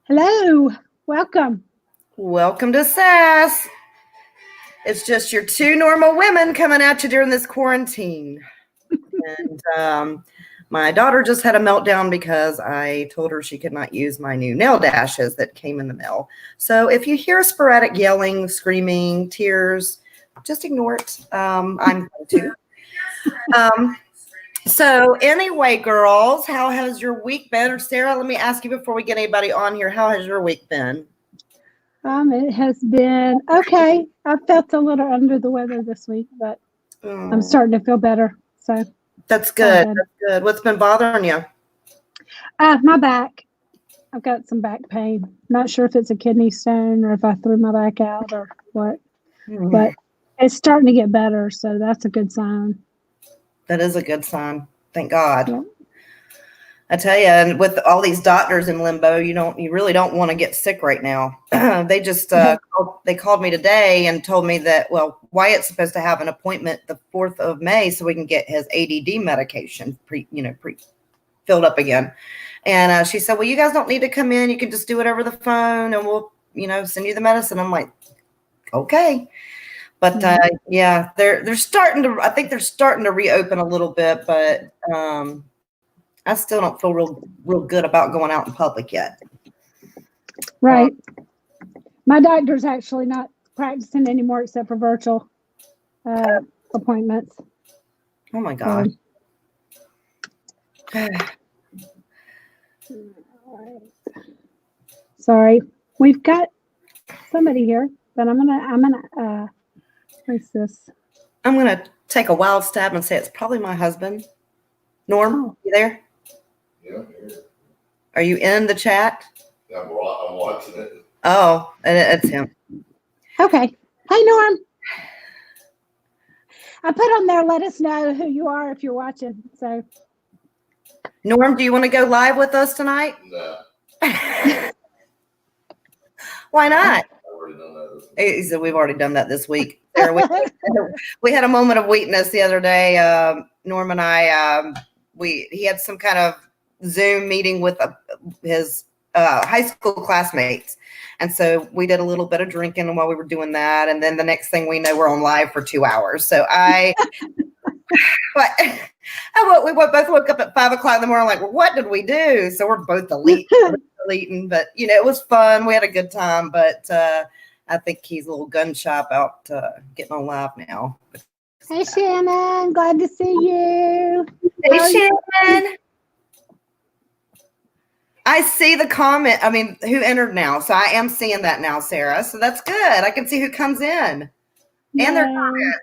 Hello, welcome. Welcome to SAS. It's just your two normal women coming at you during this quarantine. And my daughter just had a meltdown because I told her she could not use my new nail dashes that came in the mail. So if you hear sporadic yelling, screaming, tears, just ignore it. I'm going to. So anyway, girls, how has your week been? Or Sarah, let me ask you before we get anybody on here, how has your week been? It has been okay. I felt a little under the weather this week, but I'm starting to feel better. So that's good. That's good. What's been bothering you? My back. I've got some back pain. Not sure if it's a kidney stone or if I threw my back out or what, but it's starting to get better. So that's a good sign. That is a good sign. Thank God. Yeah. I tell you, and with all these doctors in limbo, you really don't want to get sick right now. They just they called me today and told me that, well, Wyatt's supposed to have an appointment the 4th of May so we can get his ADD medication filled up again. And she said, well, you guys don't need to come in. You can just do it over the phone and we'll, send you the medicine. I'm like, okay. But yeah, they're starting to, I think they're starting to reopen a little bit, but I still don't feel real good about going out in public yet. Right. My doctor's actually not practicing anymore except for virtual appointments. Oh my God. Sorry, we've got somebody here, but I'm gonna what's this? I'm gonna take a wild stab and say it's probably my husband. Norm, you there? Yeah. Are you in the chat? I'm watching it. Oh, it's him. Okay. Hey, Norm. I put on there, let us know who you are if you're watching. So, Norm, do you want to go live with us tonight? No. Why not? I've already done that. He said we've already done that this week. We had a moment of weakness the other day. Norm and I, he had some kind of Zoom meeting with his high school classmates. And so we did a little bit of drinking while we were doing that. And then the next thing we know, we're on live for 2 hours. So we both woke up at 5 o'clock in the morning, like, well, what did we do? So we're both deleting, but it was fun. We had a good time, but I think he's a little gun shy about getting on live now. Hey, Shannon, glad to see you. Hey, Sharon. I see the comment. I mean, who entered now? So I am seeing that now, Sarah. So that's good. I can see who comes in and their comments.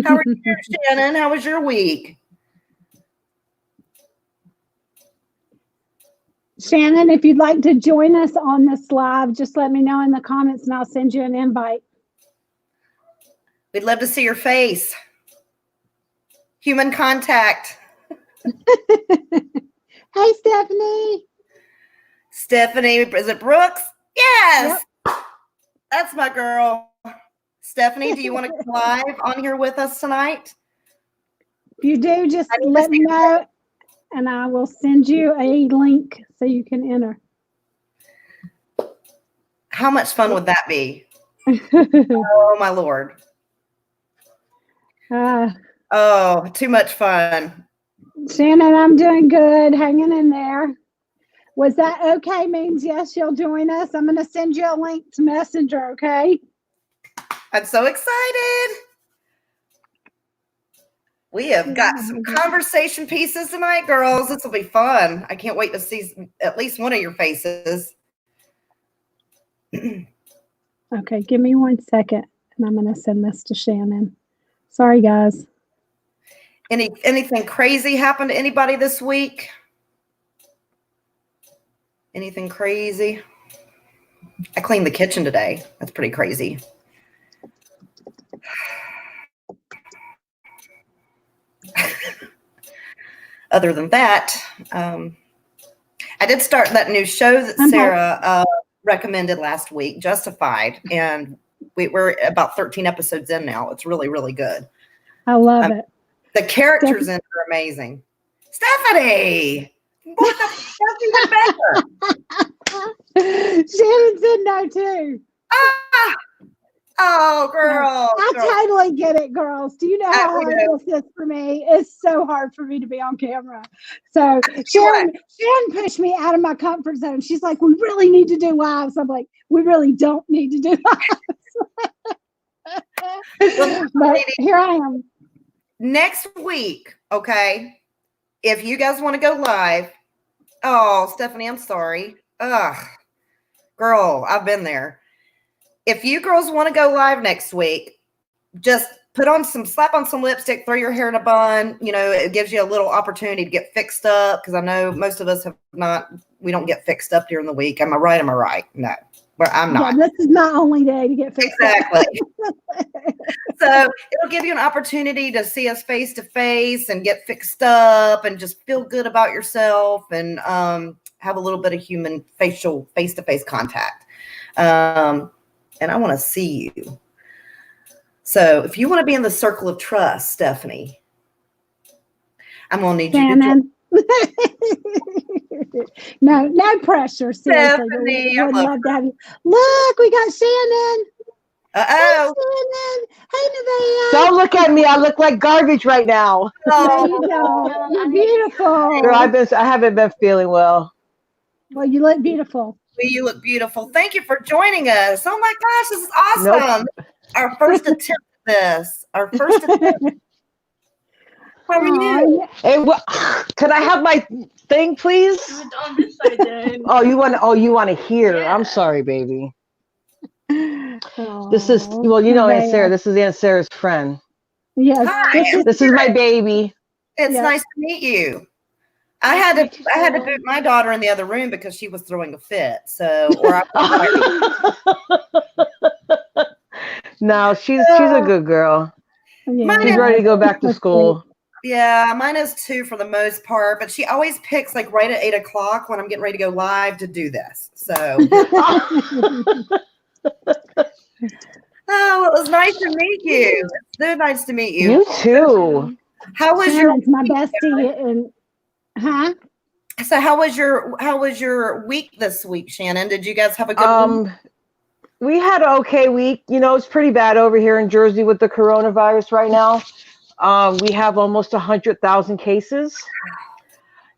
How are you, Shannon? How was your week? Shannon, if you'd like to join us on this live, just let me know in the comments and I'll send you an invite. We'd love to see your face. Human contact. Hey, Stephanie. Stephanie, is it Brooks? Yes. Yep. That's my girl. Stephanie, do you want to come live on here with us tonight? If you do, just let me know and I will send you a link so you can enter. How much fun would that be? Oh, my Lord. Oh, too much fun. Shannon, I'm doing good. Hanging in there. Was that okay? Means yes, you'll join us. I'm going to send you a link to Messenger, okay? I'm so excited. We have got some conversation pieces tonight, girls. This will be fun. I can't wait to see at least one of your faces. Okay, give me 1 second, and I'm going to send this to Shannon. Sorry, guys. Anything crazy happened to anybody this week? Anything crazy? I cleaned the kitchen today. That's pretty crazy. Other than that, I did start that new show that Sarah recommended last week, Justified, and we're about 13 episodes in now. It's really, really good. I love it. The characters in it are amazing. Stephanie! What the fuck, even better? Shannon's in no too. Ah! Oh, girl. I totally get it, girls. Do you know how We hard do. this is for me? It's so hard for me to be on camera. So you Sharon pushed me out of my comfort zone. She's like, we really need to do lives. I'm like, we really don't need to do lives. But here I am. Next week, okay, if you guys want to go live, oh, Stephanie, I'm sorry. Ugh, girl, I've been there. If you girls want to go live next week, just slap on some lipstick, throw your hair in a bun. You know, it gives you a little opportunity to get fixed up, because I know most of us we don't get fixed up during the week. Am I right? Am I right? No, well, I'm not. Yeah, this is my only day to get fixed Exactly. So it'll give you an opportunity to see us face to face and get fixed up and just feel good about yourself and have a little bit of human facial face-to-face contact. And I want to see you. So if you want to be in the circle of trust, Stephanie, I'm going to need you to join. No pressure. Seriously, Stephanie, would love to have you. Look, we got Shannon. Uh-oh. Hey, Nevaeh. Don't look at me. I look like garbage right now. No, you don't. You're beautiful. Girl, I haven't been feeling well. Well, you look beautiful. You look beautiful. Thank you for joining us. Oh my gosh, this is awesome. Nope. Our first attempt at this. Our first attempt. How are you? Hey, could I have my thing, please? On this side then. Oh, you want to hear? Yeah. I'm sorry, baby. This is Aunt Sarah. This is Aunt Sarah's friend. Yes. Hi. This is my baby. It's Yeah. nice to meet you. I had to boot my daughter in the other room because she was throwing a fit. So, No, she's a good girl. Yeah. She's ready to go back to school. yeah, mine is too for the most part, but she always picks like right at 8:00 when I'm getting ready to go live to do this. So, oh, it was nice to meet you. It's so nice to meet you. You too. How was Shannon's my bestie, and So how was your week this week, Shannon? Did you guys have a good one? We had an okay week. You know, it's pretty bad over here in Jersey with the coronavirus right now. We have almost 100,000 cases.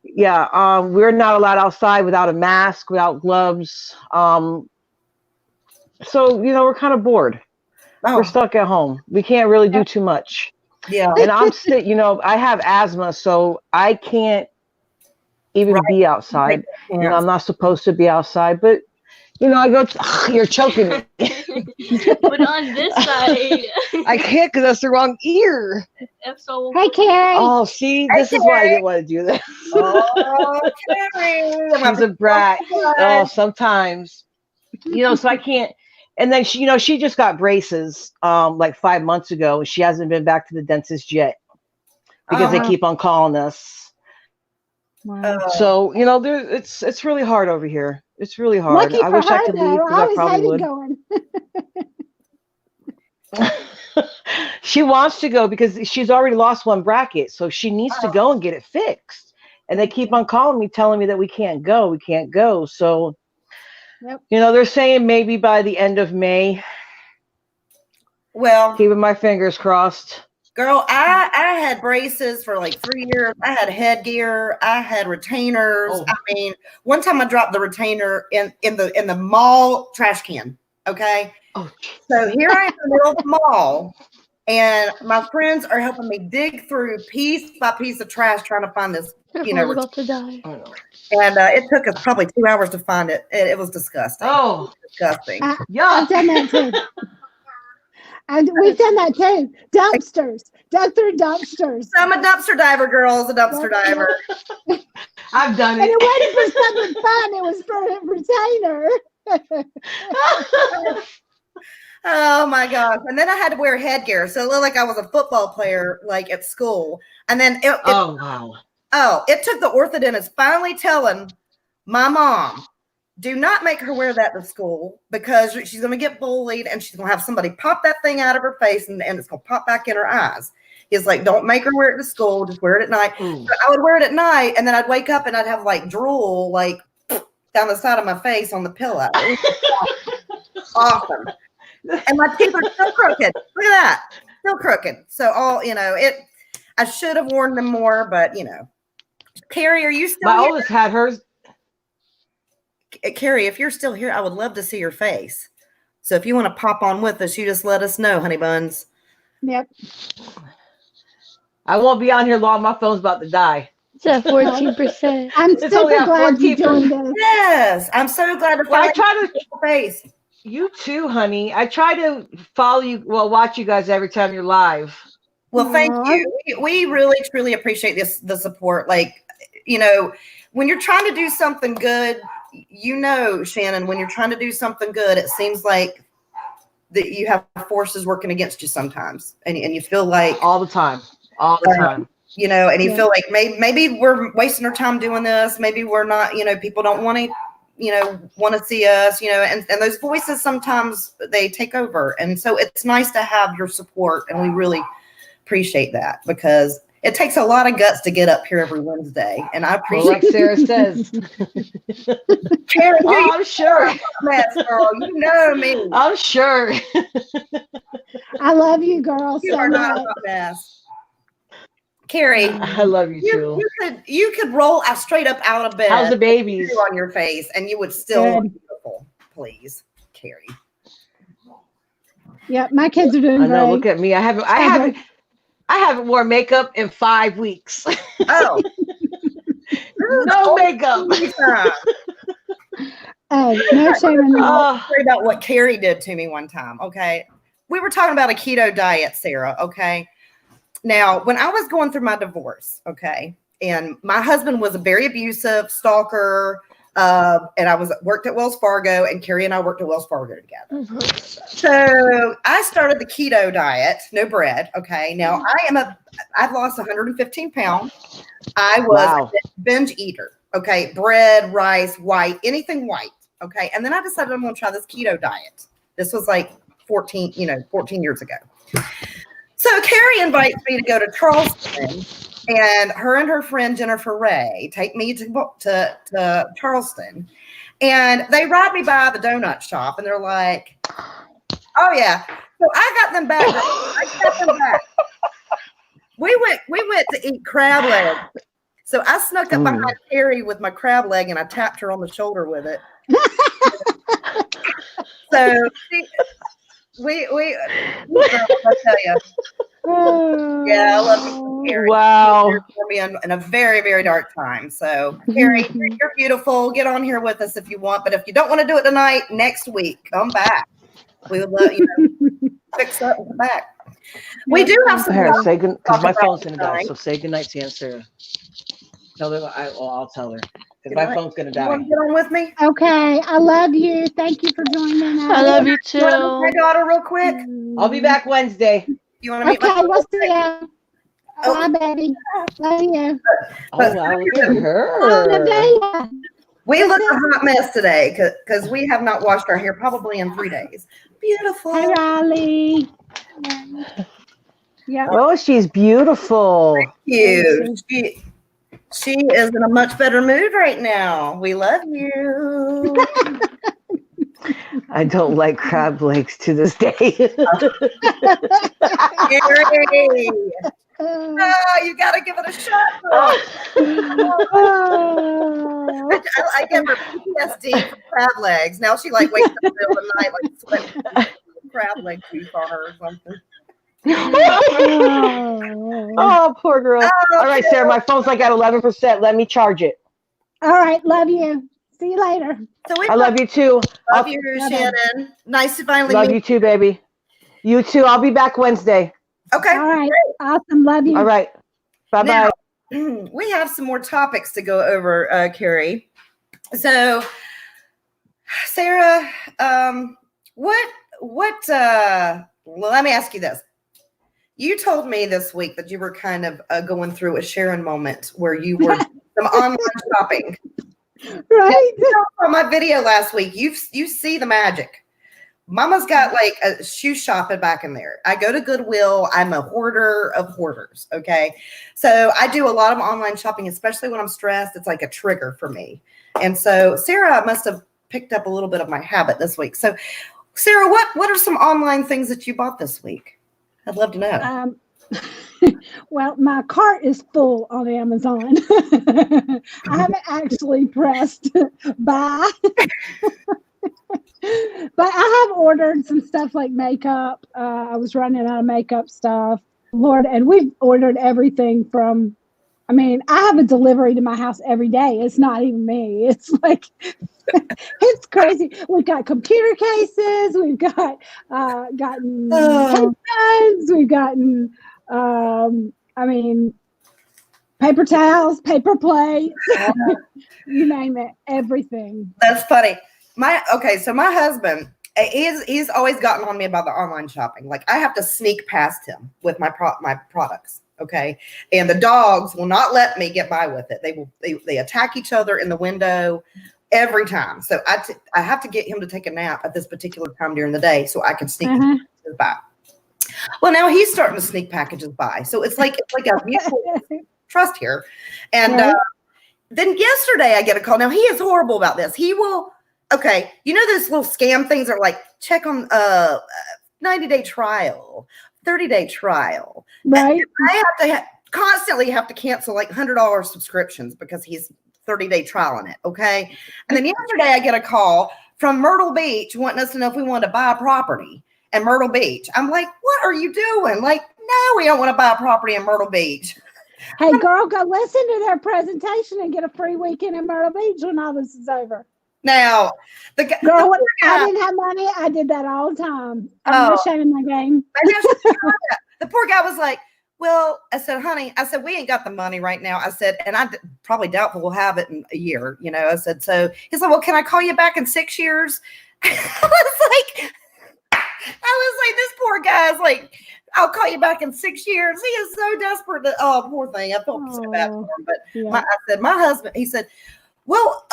Yeah, we're not allowed outside without a mask, without gloves. So, you know, we're kind of bored. Oh, We're stuck at home. We can't really do too much. yeah. And I have asthma, so I can't even be outside. Yeah. You know, I'm not supposed to be outside, but you know, I go, you're choking me. But on this side. I can't because that's the wrong ear. So hey, Carrie. Oh, see, this is why I didn't want to do this. Oh, Carrie. She's a brat. Oh, sometimes. You know, so I can't. And then she just got braces like 5 months ago, and she hasn't been back to the dentist yet because they keep on calling us. Wow. So, you know, it's really hard over here. It's really hard. Lucky I for wish her, I could leave though. because I always probably hated would. going. She wants to go because she's already lost one bracket, so she needs to go and get it fixed. And they keep on calling me, telling me that we can't go. We can't go. So, you know, they're saying maybe by the end of May. Well, Keeping my fingers crossed. girl, I had braces for like 3 years. I had headgear. I had retainers. Oh. I mean, one time I dropped the retainer in the mall trash can. Okay. Oh, So here I am in the middle of the mall, and my friends are helping me dig through piece by piece of trash trying to find this, you know, about to die. I know. and it took us probably 2 hours to find it. It was disgusting. Oh, Disgusting. I've yuck. done that too. We've done that too. Dumpsters. Dug through dumpsters. I'm a dumpster diver, girls. A dumpster diver. I've done And it it. wasn't for something fun. It was for a retainer. Oh my gosh. And then I had to wear headgear. So it looked like I was a football player, like at school. And then Oh, wow. it took the orthodontist finally telling my mom, do not make her wear that to school because she's going to get bullied and she's going to have somebody pop that thing out of her face and it's going to pop back in her eyes. He's like, don't make her wear it to school. Just wear it at night. So I would wear it at night and then I'd wake up and I'd have like drool like down the side of my face on the pillow. Awesome. And my teeth are still crooked. Look at that. Still crooked. So I should have worn them more, but Carrie, are you still My here? oldest had hers. Carrie, if you're still here, I would love to see your face. So if you want to pop on with us, you just let us know, honey buns. Yep. I won't be on here long. My phone's about to die. It's at 14%. I'm It's only super at glad you 14%. joined us. Yes, I'm so glad to Well, I finally try to. see your face. You too, honey. I try to follow you. Well, watch you guys every time you're live. Well, thank Aw. you. We really, truly appreciate the support. Like, when you're trying to do something good, Shannon, when you're trying to do something good, it seems like that you have forces working against you sometimes. And you feel like All the time. All the time. and you Yeah. feel like maybe we're wasting our time doing this. Maybe we're not, people don't want to, want to see us, and those voices sometimes they take over. And so it's nice to have your support. And we really appreciate that because it takes a lot of guts to get up here every Wednesday. And I Well, appreciate like Sarah says. Sharon, Oh, I'm sure. mess, girl. You know me. I'm sure. I love you, girls, You so are not a much. hot mess. Carrie, I love you too. you could roll out straight up out of bed. How's the babies? On your face, and you would still look Good. beautiful. Please, Carrie. Yep, my kids are doing I know. great. Look at me. I haven't worn makeup in 5 weeks. Oh, No makeup. Oh, no shame in that. Oh, Sorry about what Carrie did to me one time. Okay, we were talking about a keto diet, Sarah. Okay, now when I was going through my divorce, okay, and my husband was a very abusive stalker, and I worked at Wells Fargo, and Carrie and I worked at Wells Fargo together. So I started the keto diet, no bread. Okay, now I've lost 115 pounds. I was wow. a binge eater. Okay, bread, rice, white, anything white. Okay, and then I decided I'm going to try this keto diet. This was like 14 years ago. So Carrie invites me to go to Charleston, and her friend Jennifer Ray take me to Charleston, and they ride me by the donut shop, and they're like, "Oh yeah." So I got them back. We went to eat crab legs. So I snuck up behind Carrie with my crab leg, and I tapped her on the shoulder with it. So I tell you, yeah, I love you, Carrie. Wow. You're for me in a very, very dark time. So Carrie, you're beautiful. Get on here with us if you want, but if you don't want to do it tonight, next week, come back. We would love fix up in the back. We do have some. Here, say good because my talk phone's about gonna die. tonight. So say goodnight to Aunt Sarah. Tell her I'll tell her because Good my night. phone's gonna You want die. to get on with me? Okay, I love you. Thank you for joining us. I love you You want to meet too. my daughter real quick? I'll be back Wednesday. You want to meet my Okay, daughter? we'll see you. Bye, baby. Love you. Oh wow, look at Oh, her. Nadia. We look a hot mess today because we have not washed our hair probably in 3 days. Beautiful. Hi, Riley. Yeah. Oh, she's beautiful. You. She is in a much better mood right now. We love you. I don't like crab legs to this day. Gary. Oh, you got to give it a shot. I give her PTSD from crab legs. Now she wakes up in the middle of the night sweating crab leg juice on her or something. Oh, poor girl. Oh, All right, Sarah, my phone's like at 11%. Let me charge it. All right, love you. See you later. So we I love you too. love you, Shannon. Nice to finally Love meet you too, baby. You too. I'll be back Wednesday. Okay. All right. Awesome. Love you. All right. Bye-bye. Now, we have some more topics to go over, Carrie. So, Sarah, well, let me ask you this. You told me this week that you were kind of going through a Sharon moment where you were some online shopping. Right. From my video last week, you see the magic. Mama's got a shoe shopping back in there. I go to Goodwill. I'm a hoarder of hoarders. Okay. So I do a lot of online shopping, especially when I'm stressed. It's like a trigger for me. And so Sarah must have picked up a little bit of my habit this week. So Sarah, what are some online things that you bought this week? I'd love to know. Well, my cart is full on Amazon. I haven't actually pressed buy, but I have ordered some stuff like makeup. I was running out of makeup stuff, Lord, and we've ordered everything from. I mean, I have a delivery to my house every day. It's not even me. It's like it's crazy. We've got computer cases. We've got gotten headphones. We've gotten. I mean, paper towels, paper plates, you name it, everything. That's funny. So my husband, he's always gotten on me about the online shopping. Like I have to sneak past him with my products. Okay. And the dogs will not let me get by with it. They attack each other in the window every time. So I have to get him to take a nap at this particular time during the day so I can sneak by. Well, now he's starting to sneak packages by. So it's like a mutual trust here. And then yesterday I get a call. Now he is horrible about this. He will, you know those little scam things are like check on 90-day trial, 30-day trial. Right. I have to constantly have to cancel like $100 subscriptions because he's 30-day trial on it. Okay. And then yesterday I get a call from Myrtle Beach wanting us to know if we wanted to buy a property. And Myrtle Beach. I'm like, what are you doing? Like, no, we don't want to buy a property in Myrtle Beach. Hey, girl, go listen to their presentation and get a free weekend in Myrtle Beach when all this is over. Now, I didn't have money. I did that all the time. I'm not shaming my game. The poor guy was like, well, I said, honey, we ain't got the money right now. I said, and probably doubtful we'll have it in a year. You know, I said, so he's like, well, can I call you back in 6 years? I was like, this poor guy's like, I'll call you back in 6 years. He is so desperate. Poor thing. I felt so bad for him. But I said, my husband, he said, well,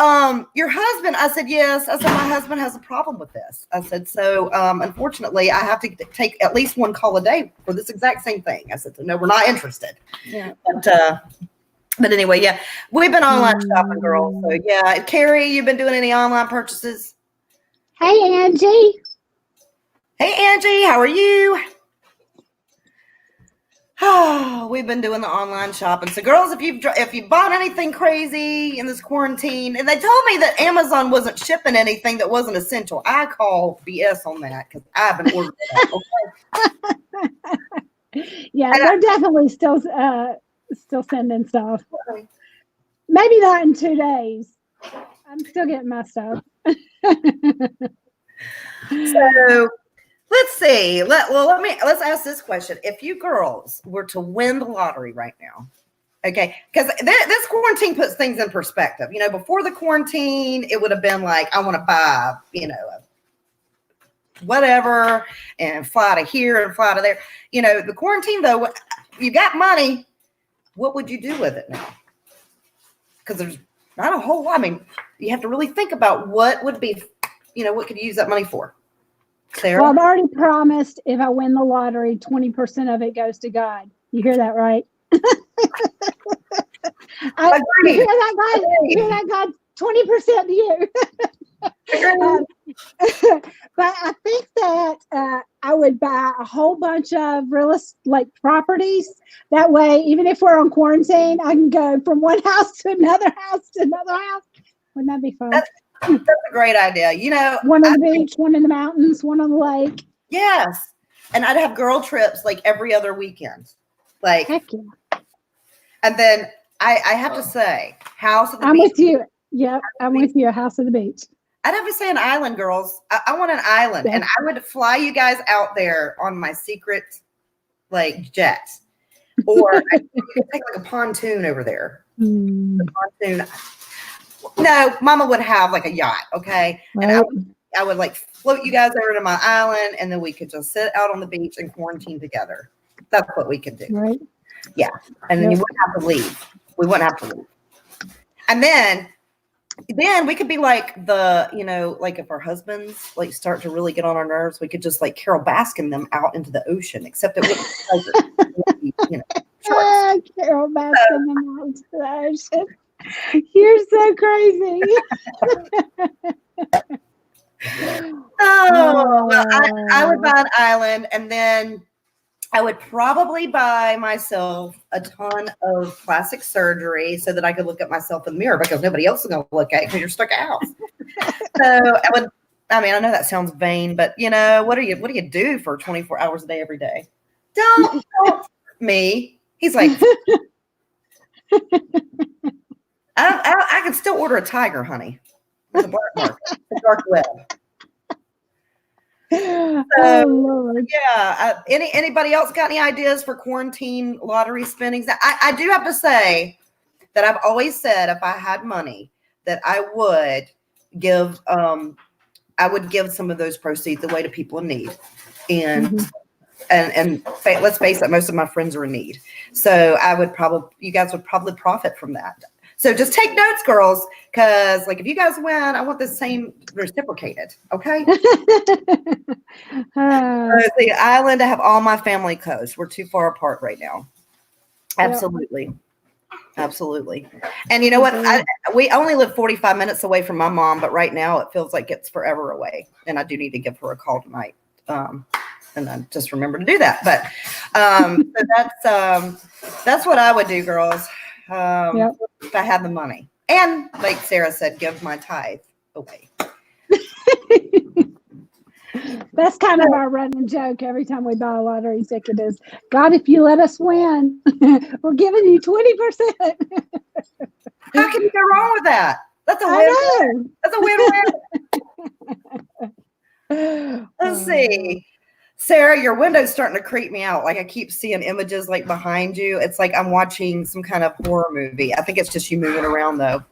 your husband, I said, yes. I said, my husband has a problem with this. I said, so unfortunately, I have to take at least one call a day for this exact same thing. I said, so, no, we're not interested. Yeah. But anyway, yeah, we've been online shopping, girls. So yeah, Carrie, you've been doing any online purchases? Hey, Angie. Hey, Angie, how are you? Oh, we've been doing the online shopping. So, girls, if you bought anything crazy in this quarantine, and they told me that Amazon wasn't shipping anything that wasn't essential, I call BS on that because I haven't ordered that. Okay? Yeah, they're definitely still sending stuff. Maybe not in 2 days. I'm still getting my stuff. So. Let's see. Let's ask this question. If you girls were to win the lottery right now, okay, because this quarantine puts things in perspective. You know, before the quarantine, it would have been like, I want to buy, whatever and fly to here and fly to there. You know, the quarantine, though, you got money. What would you do with it now? Because there's not a whole lot. I mean, you have to really think about what would be, what could you use that money for? Sarah? Well, I've already promised if I win the lottery, 20% of it goes to God. You hear that, right? You hear that, God? You hear that, God? 20% to you. But I think that I would buy a whole bunch of real estate properties. That way, even if we're on quarantine, I can go from one house to another house to another house. Wouldn't that be fun? That's a great idea. One on the beach, one in the mountains, one on the lake. Yes. And I'd have girl trips like every other weekend. Like, heck yeah. And then I have to say, house at the beach. I'm with you. Yep, I'm with you. A house at the beach. I'd have to say an island, girls. I want an island. Yeah. And I would fly you guys out there on my secret, jet. Or I could take a pontoon over there. The pontoon. No, Mama would have a yacht, okay? Right. And I would float you guys over to my island, and then we could just sit out on the beach and quarantine together. That's what we could do. Right. Yeah. And then you wouldn't have to leave. We wouldn't have to leave. And then we could be if our husbands start to really get on our nerves, we could just Carol Baskin them out into the ocean, except it wouldn't be Carol Baskin them out into the ocean. You're so crazy. Oh, well, I would buy an island, and then I would probably buy myself a ton of plastic surgery so that I could look at myself in the mirror because nobody else is going to look at you because you're stuck at house. So I would. I mean, I know that sounds vain, but what do you do for 24 hours a day every day? Don't me. He's like, I can still order a tiger, honey. With a black market, a dark web. Oh, Lord. Yeah. Anybody else got any ideas for quarantine lottery spendings? I do have to say that I've always said if I had money that I would give some of those proceeds away to people in need. And let's face it, most of my friends are in need. So you guys would probably profit from that. So just take notes, girls, because like if you guys win, I want the same reciprocated. Okay. The island, I have all my family close. We're too far apart right now. Absolutely. Absolutely. And you know what? We only live 45 minutes away from my mom, but right now it feels like it's forever away. And I do need to give her a call tonight. And I just remember to do that. But so that's what I would do, girls. If I had the money. And like Sarah said, give my tithe away. That's kind of our running joke every time we buy a lottery ticket is, God, if you let us win, we're giving you 20%. How can you go wrong with that? That's a win-win. That's a win-win. Let's see. Sarah, your window's starting to creep me out. Like I keep seeing images like behind you. It's like I'm watching some kind of horror movie. I think it's just you moving around though.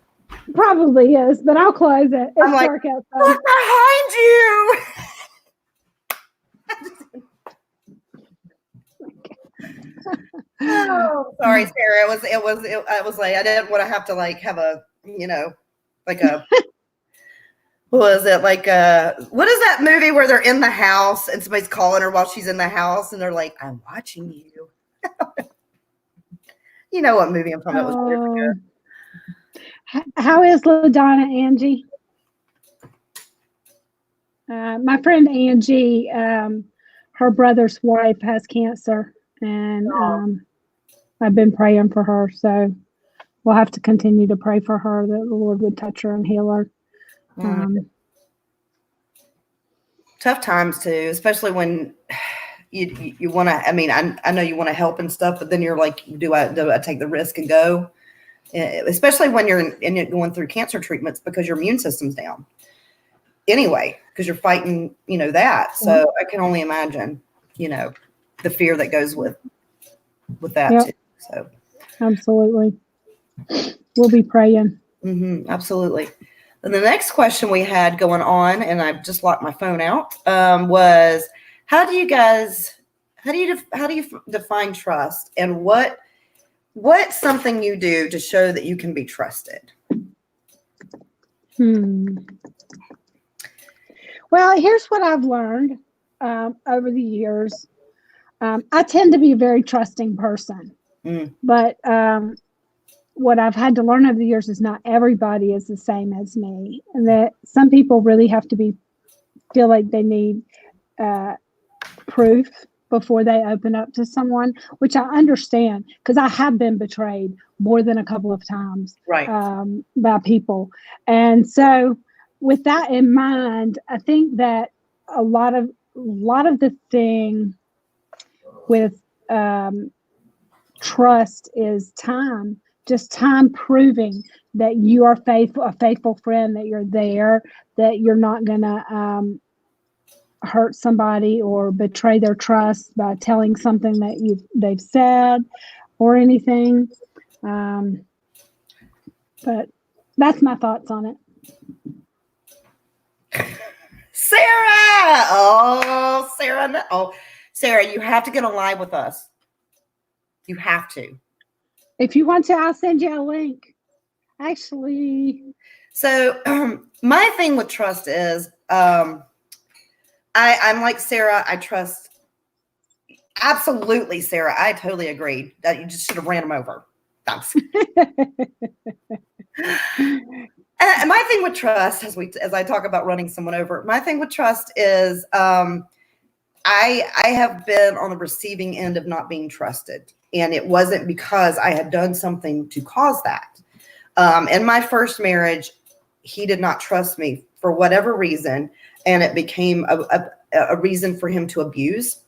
Probably is, but I'll close it. It's dark outside. Look behind you. Oh, sorry, Sarah. I was like, I didn't want to have to like have a, like a, what was it? Like, what is that movie where they're in the house and somebody's calling her while she's in the house and they're like, I'm watching you. You know what movie I'm talking about? How is LaDonna, Angie? My friend Angie, her brother's wife has cancer, and I've been praying for her. So we'll have to continue to pray for her that the Lord would touch her and heal her. Tough times too, especially when you want to. I mean, I know you want to help and stuff, but then you're like, do I take the risk and go? Especially when you're going through cancer treatments because your immune system's down. Anyway, because you're fighting, that. So I can only imagine, the fear that goes with that too. So absolutely, we'll be praying. Absolutely. And the next question we had going on, and I've just locked my phone out, was how do you define trust, and what's something you do to show that you can be trusted? Well, here's what I've learned over the years. I tend to be a very trusting person, but what I've had to learn over the years is not everybody is the same as me, and that some people really have to feel like they need proof before they open up to someone, which I understand because I have been betrayed more than a couple of times by people. And so with that in mind, I think that a lot of the thing with trust is time, just time proving that you are a faithful friend, that you're there, that you're not going to hurt somebody or betray their trust by telling something that they've said or anything. But that's my thoughts on it. Sarah! Oh, Sarah. Oh, Sarah, you have to get on live with us. You have to. If you want to, I'll send you a link. Actually. So my thing with trust is I'm like Sarah. I trust. Absolutely, Sarah. I totally agree that you just should have ran him over. Thanks. And my thing with trust, as I talk about running someone over, my thing with trust is I have been on the receiving end of not being trusted, and it wasn't because I had done something to cause that. In my first marriage, he did not trust me for whatever reason, and it became a reason for him to abuse.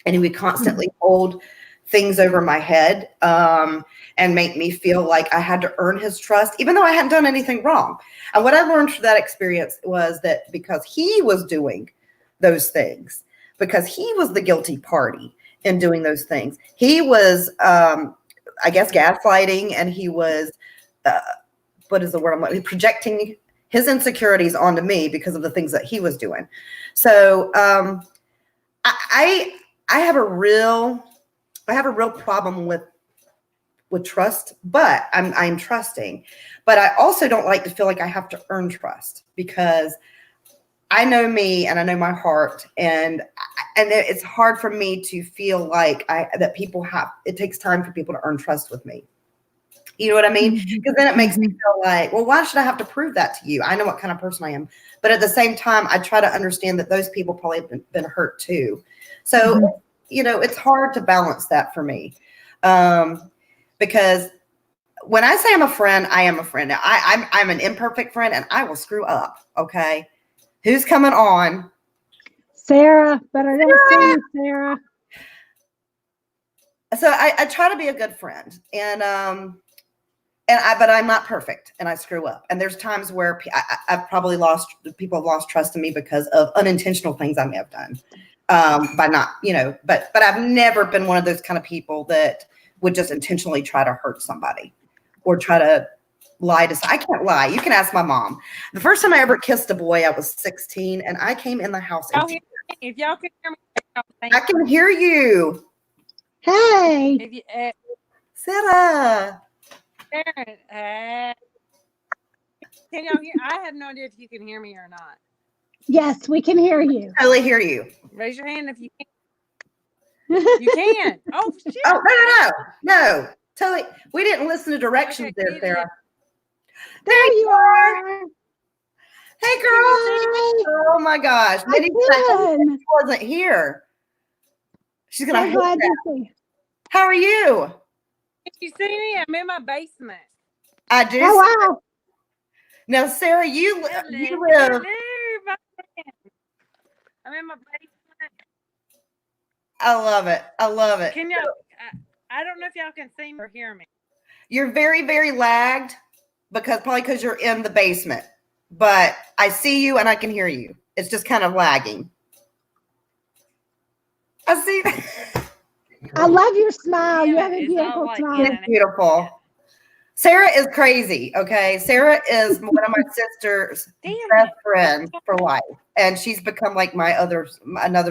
And he would constantly hold things over my head and make me feel like I had to earn his trust, even though I hadn't done anything wrong. And what I learned from that experience was that because he was doing those things, because he was the guilty party in doing those things, he was, I guess, gaslighting, and he was, what is the word I'm like, projecting his insecurities onto me because of the things that he was doing. So I have a real problem with trust, but I'm trusting. But I also don't like to feel like I have to earn trust, because I know me and I know my heart, and it's hard for me to feel like that people have. It takes time for people to earn trust with me. You know what I mean? Because then it makes me feel like, well, why should I have to prove that to you? I know what kind of person I am. But at the same time, I try to understand that those people probably have been hurt too. So, it's hard to balance that for me. Because when I say I'm a friend, I am a friend. Now, I'm an imperfect friend, and I will screw up. Okay. Who's coming on? Sarah, but I don't see you, Sarah. So I try to be a good friend, but I'm not perfect, and I screw up. And there's times where I've probably people have lost trust in me because of unintentional things I may have done by not, but I've never been one of those kind of people that would just intentionally try to hurt somebody or try to lie to. I can't lie. You can ask my mom. The first time I ever kissed a boy, I was 16, and I came in the house. If y'all can hear me, I can hear you. Hey. if you, Sarah. Sharon, can y'all hear? I have no idea if you can hear me or not. Yes, we can hear you. Totally hear you. Raise your hand if you can. You can. Oh, shit. Oh, no. Totally. We didn't listen to directions there, Sarah. There you are. Hey, girl. Oh, my gosh. Maybe she wasn't here. She's going to hate that. How are you? Can you see me? I'm in my basement. I do. Oh, wow. Now, Sarah, you live. Hello, my friend. I'm in my basement. I love it. I love it. Can y'all? I don't know if y'all can see me or hear me. You're very, very lagged probably because you're in the basement. But I see you and I can hear you. It's just kind of lagging. I see that. I love your smile. Yeah, you have a it's beautiful all like, smile. It's beautiful. Sarah is crazy, okay? Sarah is one of my sister's best friends for life. And she's become like another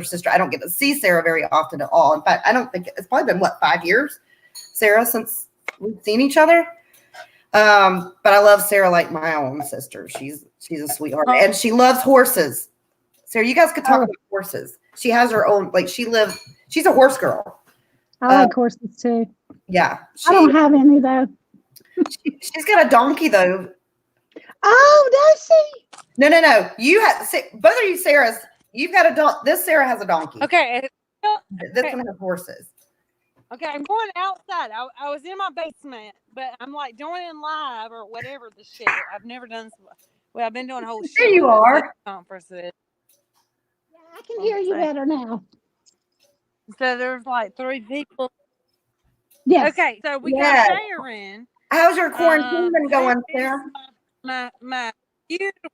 sister. I don't get to see Sarah very often at all. In fact, I don't think it's probably been, 5 years, Sarah, since we've seen each other. But I love Sarah like my own sister. She's a sweetheart. And she loves horses. Sarah, you guys could talk about horses. She has her own, she's a horse girl. I like horses too. Yeah. I don't have any though. She's got a donkey though. Oh, does she? No. You have both of you, Sarah's. You've got a donkey. This Sarah has a donkey. Okay. This one has horses. Okay, I'm going outside. I was in my basement, but I'm like joining live or whatever the shit. I've never done. Well, I've been doing a whole shit. There you are. Conferences. Yeah, I can hear you better now. So there's 3 people. Yes. Okay, so we got Sharon. How's your quarantine been going, Sarah? My beautiful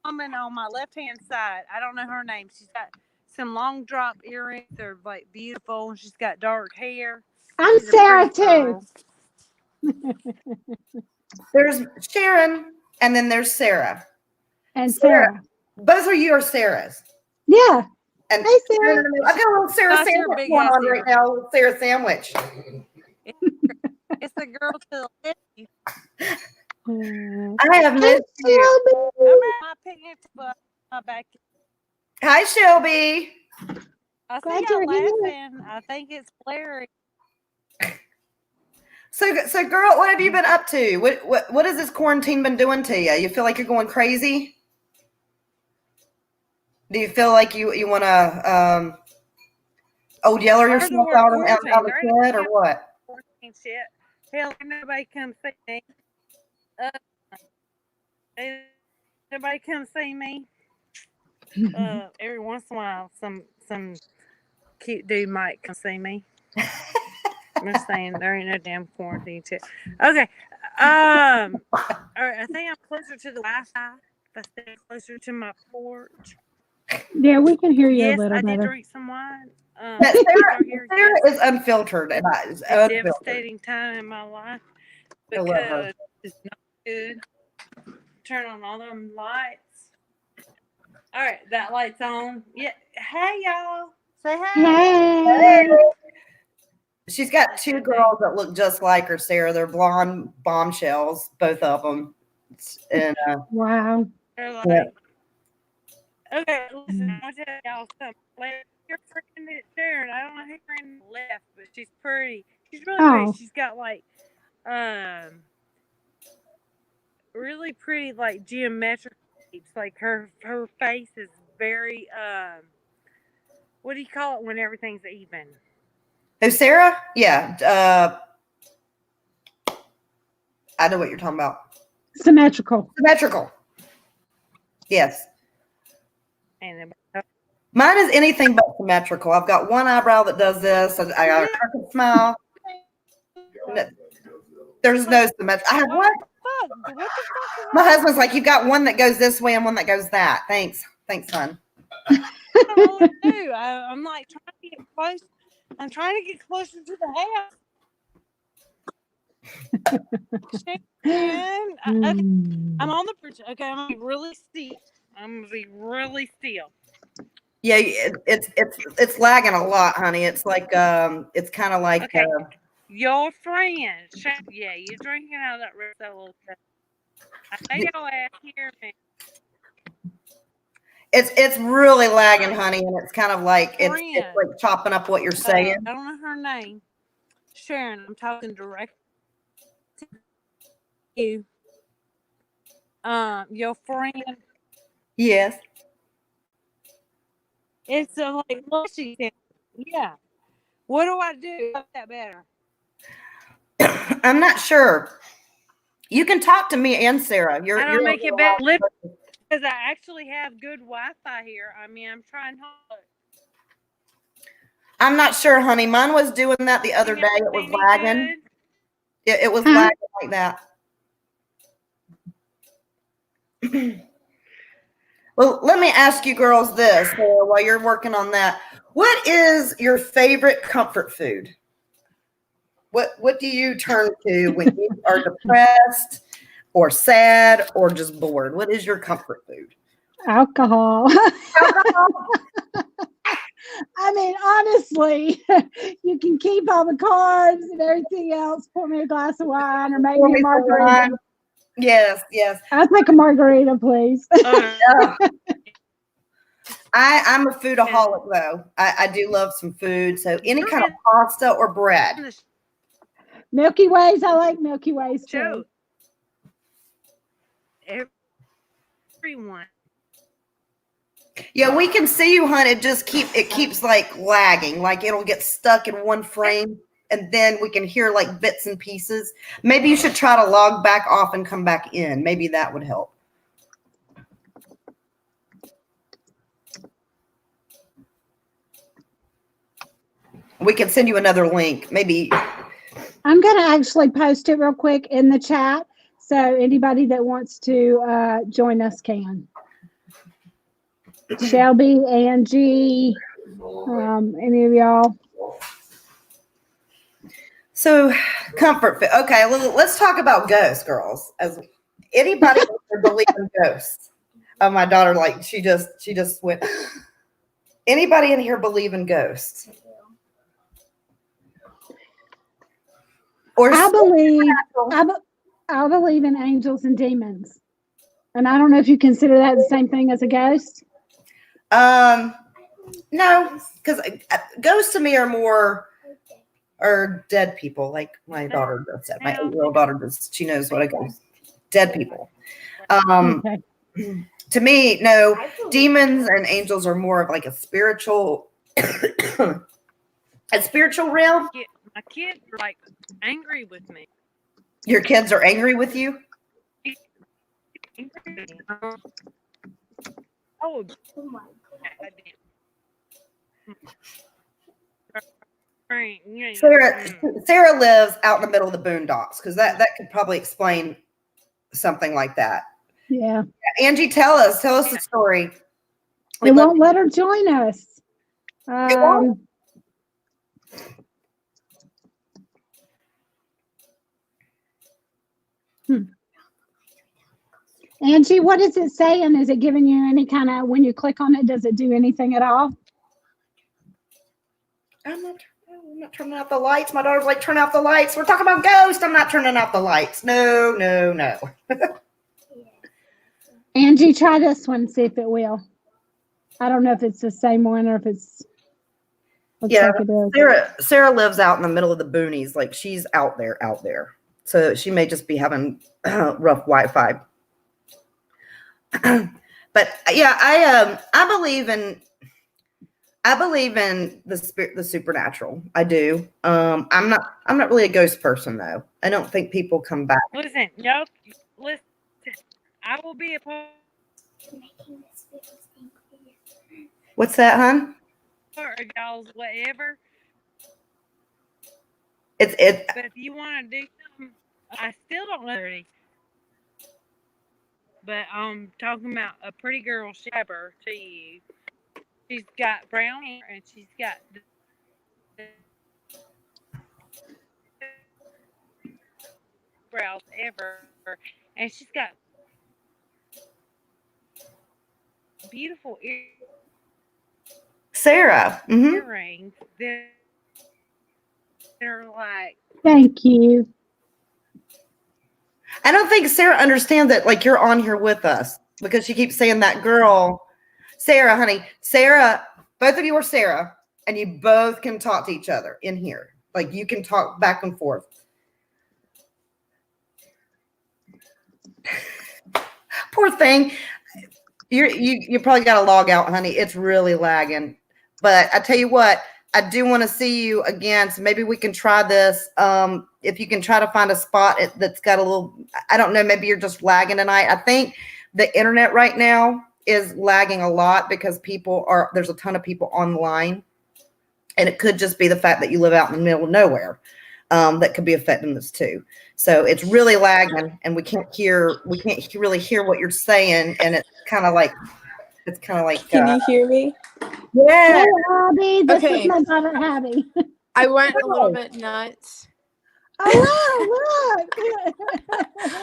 woman on my left hand side. I don't know her name. She's got some long drop earrings. They're beautiful. She's got dark hair. I'm Sarah too. There's Sharon, and then there's Sarah. And Sarah. Both of you are Sarahs. Yeah. And hey, Sarah. I've got a little Sarah sandwich going on right now. A little Sarah sandwich. It's the girl to the left. I have missed you. I'm at my picnic back. Hi, Shelby. I see y'all laughing. I think it's hilarious. So girl, what have you been up to? What has this quarantine been doing to you? You feel like you're going crazy? Do you feel like you want to old yeller There's yourself no out quarantine. of There the ain't kid or no what? quarantine shit. Hell, ain't nobody come see me. Ain't nobody come see me. Every once in a while, some cute dude might come see me. I'm just saying, there ain't no damn quarantine shit. Okay. All right, I think I'm closer to the Wi-Fi. If I stay closer to my porch. Yeah, we can hear you a Yes, little I did better. drink some wine. But Here, Sarah yes. is unfiltered, and It's a unfiltered. devastating time in my life I love her. because it's not good. Turn on all them lights. All right, that light's on. Yeah. Hey, y'all. Say hey. Hey. She's got two girls that look just like her, Sarah. They're blonde bombshells, both of them. And Wow. They're like, yeah. okay, listen, I'm going to tell y'all something. Like, your friend is Sharon. I don't know who friend left, but she's pretty. She's really pretty. Oh. She's got, like, really pretty, like, geometric shapes. Like, her face is very, what do you call it when everything's even? Oh, Sarah? Yeah. I know what you're talking about. Symmetrical. Symmetrical. Yes. And Mine is anything but symmetrical. I've got one eyebrow that does this. And I got a crooked smile. There's no symmetry. I have one. What the fuck is My husband's like, you've got one that goes this way and one that goes that. Thanks, hon. I do. I'm like trying to get close. I'm trying to get closer to the house. Sharon, okay, I'm on the bridge. Okay, I'm gonna be really still. Yeah, it's lagging a lot, honey. It's like it's kind of like Okay. Your friend, yeah, you're drinking out of that red solo cup. I know y'all ass hear me. it's really lagging, honey, and it's kind of like it's Friend. like chopping up what you're saying. I don't know her name. Sharon, I'm talking direct to you. Your friend. Yes. It's like mushy. Yeah. What do I do? Make that better. I'm not sure. You can talk to me and Sarah. I don't make it better because I actually have good Wi-Fi here. I mean, I'm trying hard. I'm not sure, honey. Mine was doing that the other day. It was lagging. It was lagging like that. Well, let me ask you girls this while you're working on that. What is your favorite comfort food? What do you turn to when you are depressed or sad or just bored? What is your comfort food? Alcohol. I mean, honestly, you can keep all the carbs and everything else. Pour me a glass of wine or make me a margarita. Yes. I'll take a margarita, please. I'm a foodaholic though. I do love some food. So any kind of pasta or bread. Milky Ways. I like Milky Ways too. Everyone. Yeah, we can see you, hon. It keeps like lagging. Like it'll get stuck in one frame and then we can hear like bits and pieces. Maybe you should try to log back off and come back in. Maybe that would help. We can send you another link. Maybe. I'm going to actually post it real quick in the chat. So anybody that wants to join us can. Shelby, Angie, any of y'all. So comfort food. Okay, let's talk about ghosts, girls. As anybody believe in ghosts? Oh, my daughter, like she just went. Anybody in here believe in ghosts? Or I believe in angels and demons, and I don't know if you consider that the same thing as a ghost. No, because ghosts to me are or dead people, like my daughter just said. My 8-year-old daughter just, she knows what I go. Dead people. Okay. To me, no, demons and angels are more of like a spiritual, a spiritual realm. My kids are like angry with me. Your kids are angry with you. Oh, Sarah lives out in the middle of the boondocks, because that could probably explain something like that. Yeah. Angie, tell us the story. They won't let her join us. won't? Angie, what is it saying? Is it giving you any kind of, when you click on it, does it do anything at all? I'm not turning out the lights. My daughter's like, turn out the lights. We're talking about ghosts. I'm not turning out the lights. No. Angie, try this one, see if it will. I don't know if it's the same one or if it's. Looks like it is. Sarah lives out in the middle of the boonies. Like, she's out there. So she may just be having rough Wi-Fi. But yeah, I believe in the supernatural. I do. I'm not really a ghost person though. I don't think people come back. Listen, y'all. Listen, I will be a part. What's that, hon? Or y'all's whatever. It's But if you want to do something, I still don't know. But I'm talking about a pretty girl shabber to you. She's got brown hair and she's got the brows ever, and she's got beautiful Sarah. Mm-hmm. earrings that are like. Thank you. I don't think Sarah understands that, like, you're on here with us, because she keeps saying that girl. Sarah, honey. Sarah, both of you are Sarah, and you both can talk to each other in here. Like, you can talk back and forth. Poor thing. You probably got to log out, honey. It's really lagging. But I tell you what, I do want to see you again. So maybe we can try this. If you can try to find a spot that's got a little, I don't know, maybe you're just lagging tonight. I think the internet right now is lagging a lot because there's a ton of people online. And it could just be the fact that you live out in the middle of nowhere. That could be affecting this too. So it's really lagging, and we can't really hear what you're saying. And it's kind of like, Can you hear me? Yeah. Hey, Abby, this Okay. is my daughter, Abby. I went a little bit nuts. Oh, look.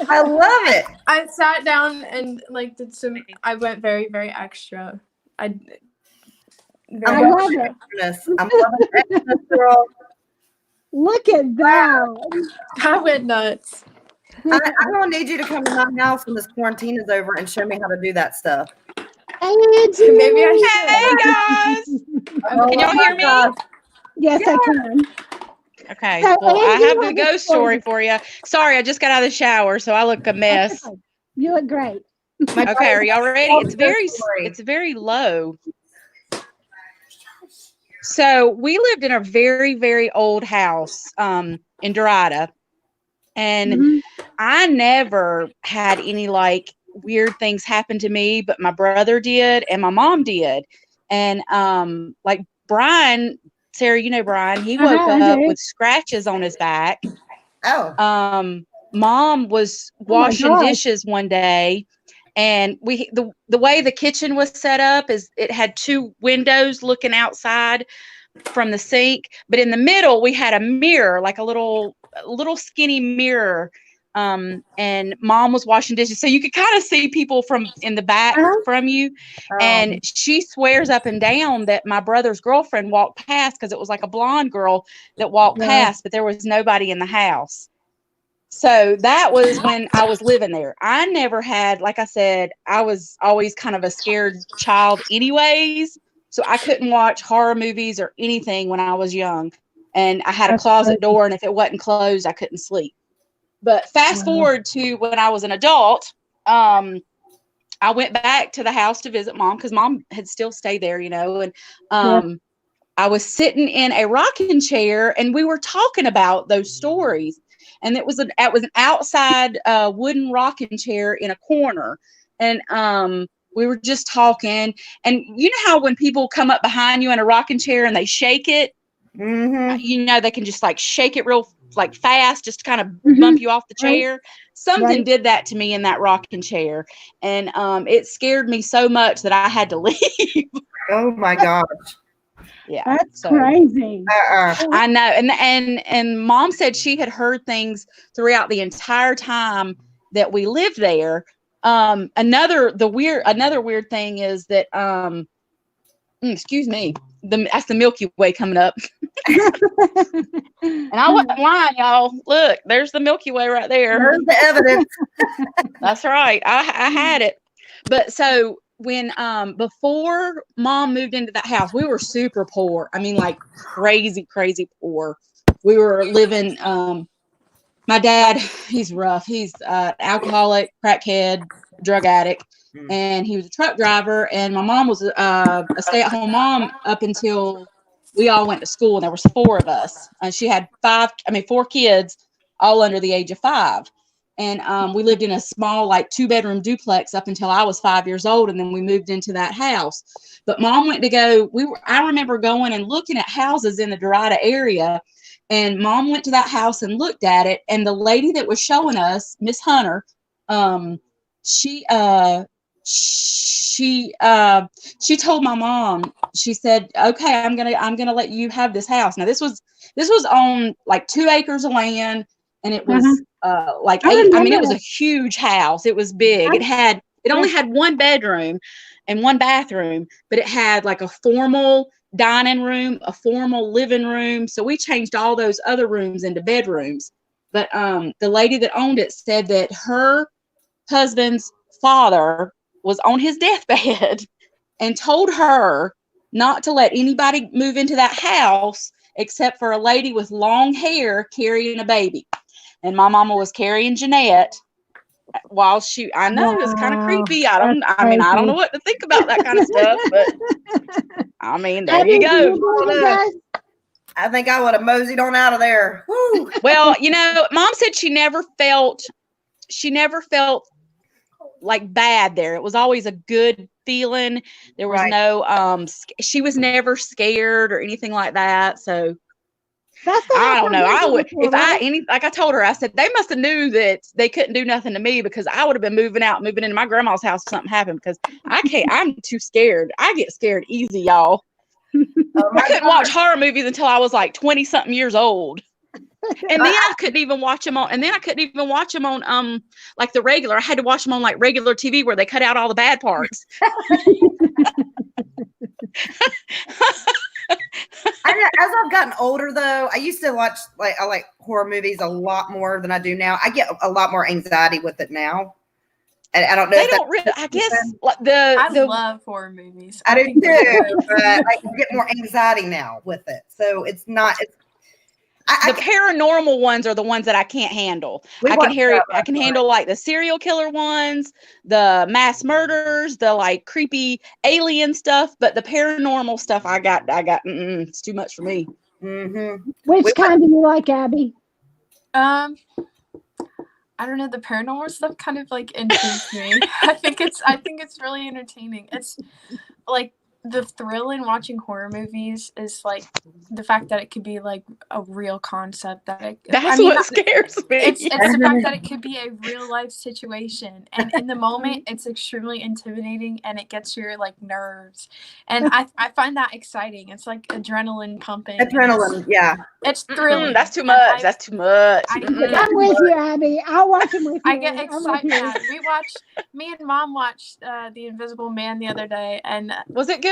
I love it. I sat down and did some. I went very, very extra. I love it. I'm loving it, girl. Look at that. I went nuts. I'm gonna need you to come to my house when this quarantine is over and show me how to do that stuff. Angie. Maybe I should. Hey guys! Can y'all hear me? Yes, I can. Okay. So, Well, I Angie, have what the was ghost story for you. Sorry, I just got out of the shower, so I look a mess. You look great. Okay, are y'all ready? It's very low. So we lived in a very, very old house in Dorada, and I never had any weird things happen to me, but my brother did and my mom did. And Brian, Sarah, you know Brian, he woke up with scratches on his back. Oh. Mom was washing dishes one day, and the way the kitchen was set up is it had two windows looking outside from the sink, but in the middle we had a mirror, like a little skinny mirror. And Mom was washing dishes, so you could kind of see people from in the back from you. And she swears up and down that my brother's girlfriend walked past, because it was like a blonde girl that walked past, but there was nobody in the house. So that was when I was living there. I never had, like I said, I was always kind of a scared child anyways, so I couldn't watch horror movies or anything when I was young. and I had a That's closet crazy. door, and if it wasn't closed, I couldn't sleep. But fast Wow. forward to when I was an adult, I went back to the house to visit mom because mom had still stayed there, and I was sitting in a rocking chair and we were talking about those stories. And it was an outside wooden rocking chair in a corner. And we were just talking. And you know how when people come up behind you in a rocking chair and they shake it, they can just like shake it real like fast, just to kind of bump you off the chair. Something did that to me in that rocking chair. And it scared me so much that I had to leave. Oh my gosh. Yeah. That's crazy. I know. And mom said she had heard things throughout the entire time that we lived there. Another weird thing is that excuse me, that's the Milky Way coming up. And I wasn't lying, y'all. Look, there's the Milky Way right there. There's the evidence. That's right. I had it. But so when before mom moved into that house, we were super poor. I mean, like crazy poor. We were living my dad, he's rough. He's alcoholic, crackhead, drug addict, and he was a truck driver. And my mom was a stay-at-home mom up until we all went to school, and there was 4 of us. She had 4 kids, all under the age of 5. And we lived in a small, like 2-bedroom duplex up until I was 5 years old. And then we moved into that house. But mom went to go, I remember going and looking at houses in the Dorada area. And mom went to that house and looked at it. And the lady that was showing us, Miss Hunter, she told my mom, she said, okay, I'm gonna let you have this house. Now this was on like 2 acres of land, and it was like 8. I mean, it was a huge house. It was big. It only had 1 bedroom and 1 bathroom, but it had like a formal dining room, a formal living room. So we changed all those other rooms into bedrooms. But the lady that owned it said that her husband's father was on his deathbed and told her not to let anybody move into that house except for a lady with long hair carrying a baby. And my mama was carrying Jeanette while I know it's kind of creepy. I don't know what to think about that kind of stuff, but I mean, there you go. I think I would have moseyed on out of there. Woo. Well, mom said she never felt like bad there. It was always a good feeling. There was no she was never scared or anything like that. So I don't know. I would like I told her, I said they must have knew that they couldn't do nothing to me, because I would have been moving into my grandma's house if something happened, because I'm too scared. I get scared easy, y'all. I couldn't watch horror movies until I was like 20 something years old. And then I couldn't even watch them on like the regular. I had to watch them on like regular TV where they cut out all the bad parts. As I've gotten older, though, I used to watch I like horror movies a lot more than I do now. I get a lot more anxiety with it now. And I don't know. I guess I love horror movies. I do too, but I get more anxiety now with it. So it's not. The paranormal ones are the ones that I can't handle. I can handle like the serial killer ones, the mass murders, the like creepy alien stuff, but the paranormal stuff, I got. It's too much for me. Mm-hmm. Which kind do you like, Abby? I don't know. The paranormal stuff kind of like intrigues me. I think it's really entertaining. It's like the thrill in watching horror movies is like the fact that it could be like a real concept that's what scares me. It's the fact that it could be a real life situation, and in the moment it's extremely intimidating and it gets your like nerves, and I find that exciting. It's like adrenaline pumping. Yeah. It's thrilling. That's too much. That's too much. I'm with you, Abby. I'll watch it with you. I get excited. Me and Mom watched The Invisible Man the other day, and was it good?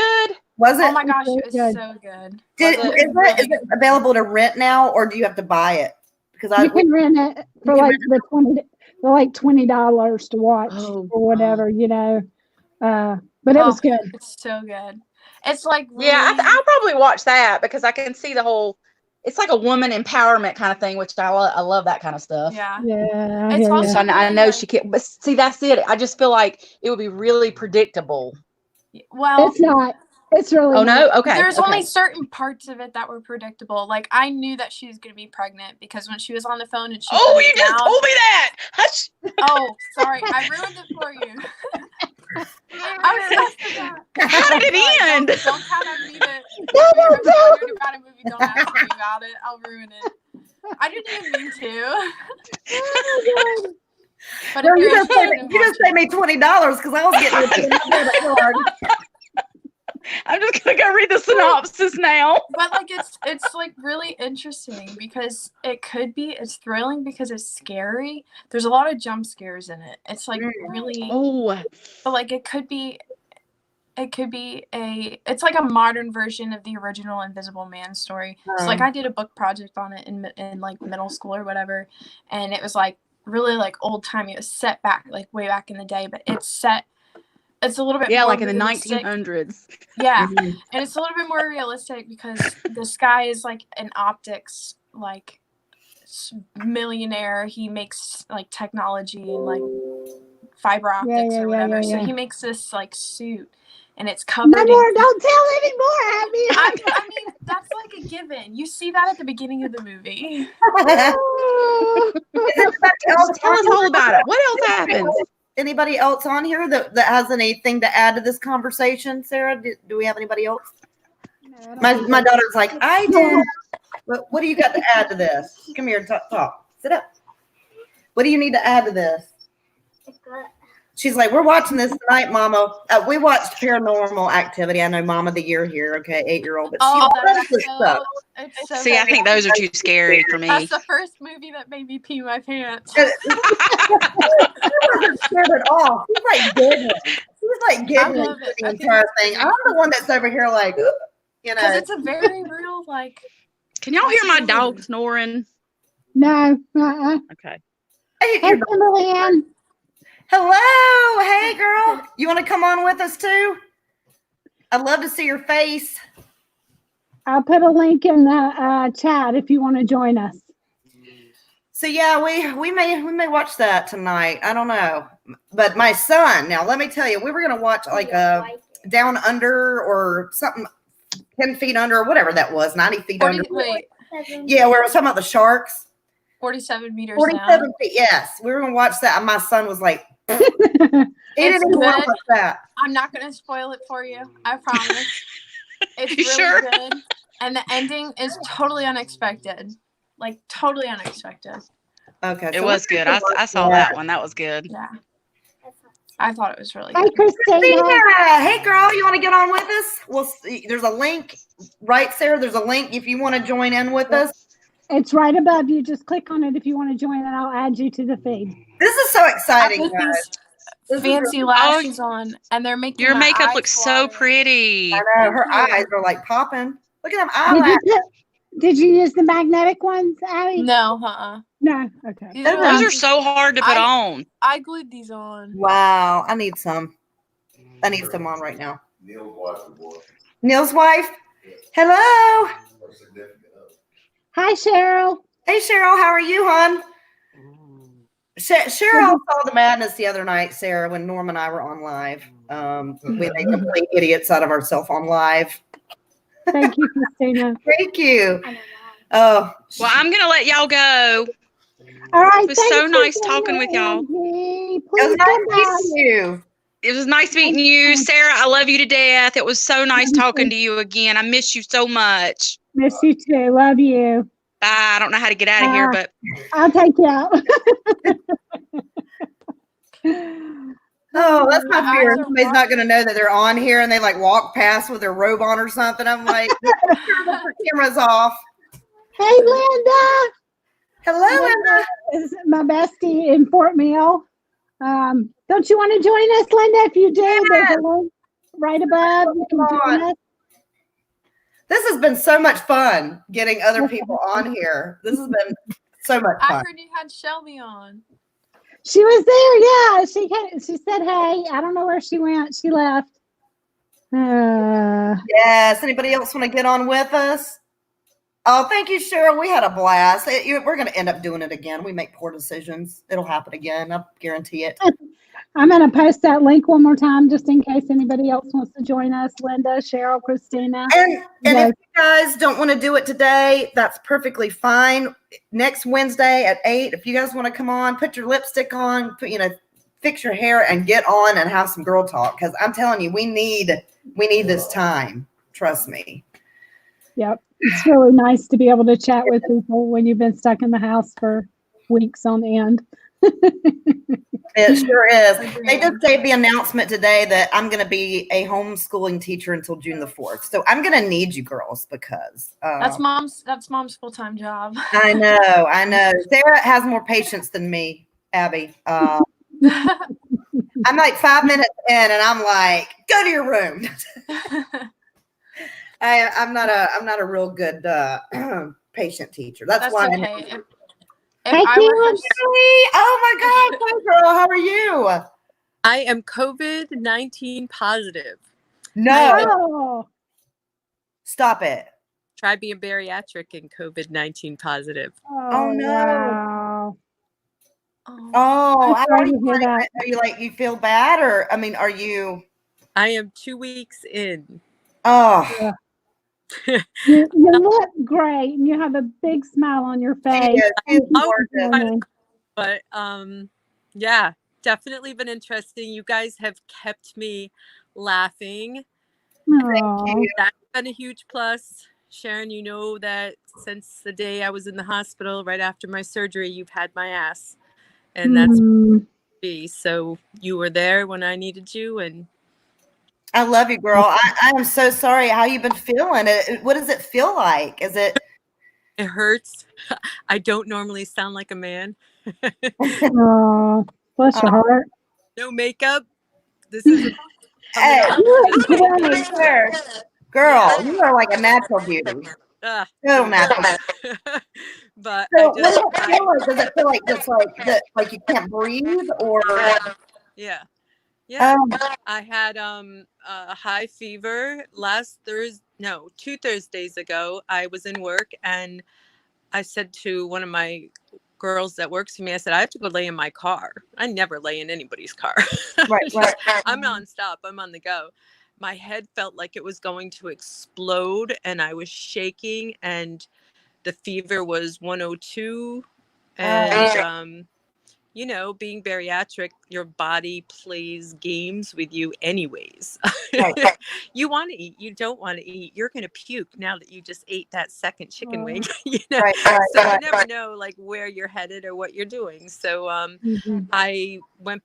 Was it? Oh my gosh, it was so good. Is it available to rent now, or do you have to buy it? Because you can rent it for like $20 to watch or whatever, But it was good. It's so good. It's like I'll probably watch that because I can see the whole it's like a woman empowerment kind of thing, which I love that kind of stuff. Yeah. Yeah. It's yeah, also So I know like, she can't, but see, that's it. I just feel like it would be really predictable. well, It's not. It's really Oh no, not. okay. there's okay. only certain parts of it that were predictable. Like I knew that she was going to be pregnant because when she was on the phone and she Oh, put you it just down. told me that. Hush. Oh, sorry, I ruined it for you. I'm so sorry. How did it end? Don't count on me to. If you're ever wondering about a movie, don't ask me about it. I'll ruin it. I didn't even mean to. But No, if you you're just interested in you just paid me $20 because I was getting it. I'm just gonna go read the synopsis now. But like it's like really interesting because it's thrilling because it's scary. There's a lot of jump scares in it. It's like really, Oh, but like it could be it's like a modern version of the original Invisible Man story. So like I did a book project on it in like middle school or whatever, and it was like really like old timey. It was set back like way back in the day, but it's a little bit yeah, more like in the realistic. 1900s. Yeah, and it's a little bit more realistic because this guy is like an optics like millionaire. He makes like technology and like fiber optics or whatever. So he makes this like suit, and it's covered. No more. Don't tell any more, Abby. I mean, that's like a given. You see that at the beginning of the movie. Tell us all about it. What else happens? Anybody else on here that has anything to add to this conversation, Sarah? Do we have anybody else? My daughter's like, I do. What do you got to add to this? Come here, talk. Sit up. What do you need to add to this? She's like, we're watching this tonight, Mama. We watched Paranormal Activity. I know Mama the year here, okay, 8-year-old, but she loves this stuff. See, I think those are too scary for me. That's the first movie that made me pee my pants. She wasn't scared at all. She's like giggling. She's like giggling through the entire thing. I'm the one that's over here like, you know. Because it's a very real, like. Can y'all hear my dog snoring? No. Okay. Hey, Hey, Kimberly Ann. hello. Hey, girl. You want to come on with us too? I'd love to see your face. I'll put a link in the chat if you want to join us. So yeah, we may watch that tonight. I don't know, but my son. Now let me tell you, we were gonna watch like a Down Under or something, 10 feet under or whatever that was, 90 feet under. Wait, Yeah, we were talking about the sharks. 47 meters 47 down. feet. Yes, we were gonna watch that. And my son was like, he didn't even want to watch that. I'm not going to spoil it for you. I promise. It's You really sure? good. And the ending is totally unexpected. Like, totally unexpected. Okay, It was good. I saw that one. That was good. Yeah. I thought it was really Hey, good. Christina. Hey, girl, you want to get on with us? Well, there's a link, right, Sarah? There's a link if you want to join in with us. It's right above you. Just click on it if you want to join, and I'll add you to the feed. This is so I exciting, put guys. these This is fancy lashes on, and they're making Your my makeup eyes looks so water. pretty. I know her eyes are like popping. Look at them eyelashes. Did you use the magnetic ones, Abby? No, No. Okay. These Those are are- Those are lashes. so hard to put on. I glued these on. Wow, I need some. I need some on right now. Neil's wife was born. Neil's wife. Hello. Her significant other. Hi, Cheryl. Hey, Cheryl. How are you, hon? Cheryl saw the madness the other night, Sarah, when Norm and I were on live. We made complete idiots out of ourselves on live. Thank you, Christina. Thank you. Oh, Well, I'm gonna let y'all go. All right. It was thanks so for nice joining talking with y'all. Angie. it Please was nice come back. meeting you. It was nice meeting you, Sarah. I love you to death. It was so nice talking to you again. I miss you so much. Miss you too. Love you. I don't know how to get out of here, but I'll take you out. Oh, that's my My fear. eyes are Somebody's not going to know that they're on here and they like walk past with their robe on or something. I'm like, turn the cameras off. Hey, Linda. Hello, Linda. Is my bestie in Fort Mill. Don't you want to join us, Linda? If you do, there's a link right above. You can join us. This has been so much fun getting other people on here. This has been so much I fun. heard you had Shelby on. She was there, yeah. She said, hey. I don't know where she went. She left. Yes. Anybody else want to get on with us? Oh, thank you, Sharon. We had a blast. We're going to end up doing it again. We make poor decisions. It'll happen again. I guarantee it. I'm going to post that link one more time just in case anybody else wants to join us. Linda, Cheryl, Christina. And if you guys don't want to do it today, that's perfectly fine. Next Wednesday at 8, if you guys want to come on, put your lipstick on, fix your hair and get on and have some girl talk. Because I'm telling you, we need this time. Trust me. Yep. It's really nice to be able to chat with people when you've been stuck in the house for weeks on end. It sure is. They just gave the announcement today that I'm going to be a homeschooling teacher until June the 4th. So I'm going to need you girls because that's mom's full-time job. I know. Sarah has more patience than me, Abby. I'm like 5 minutes in and I'm like, go to your room. I'm not a real good patient teacher. That's why. Okay. Hey, Keelan. Oh my God, hi girl, how are you? I am COVID-19 positive. No. Stop it. Try being bariatric and COVID-19 positive. Oh no. Wow. Oh, I'm sorry to hear that. Are you like, you feel bad or, are you? I am 2 weeks in. Oh. Yeah. You look great and you have a big smile on your face. But yeah, definitely been interesting. You guys have kept me laughing. That's been a huge plus. Sharon, you know that since the day I was in the hospital right after my surgery, you've had my ass. And that's so you were there when I needed you, and I love you, girl. I am so sorry. How you been feeling? What does it feel like? Is it? It hurts. I don't normally sound like a man. Oh, bless your heart. No makeup. This is. Hey, girl, you are like a natural beauty. Total natural. But so what does it feel like? Does it feel like just like you can't breathe, or? Yeah. I had a high fever last Thursday. No, 2 Thursdays ago. I was in work and I said to one of my girls that works for me, I said, I have to go lay in my car. I never lay in anybody's car. Right. I'm nonstop. I'm on the go. My head felt like it was going to explode and I was shaking and the fever was 102. And, being bariatric, your body plays games with you anyways. Right. You want to eat, you don't want to eat. You're going to puke now that you just ate that second chicken wing. Right, so you never know like where you're headed or what you're doing. So I went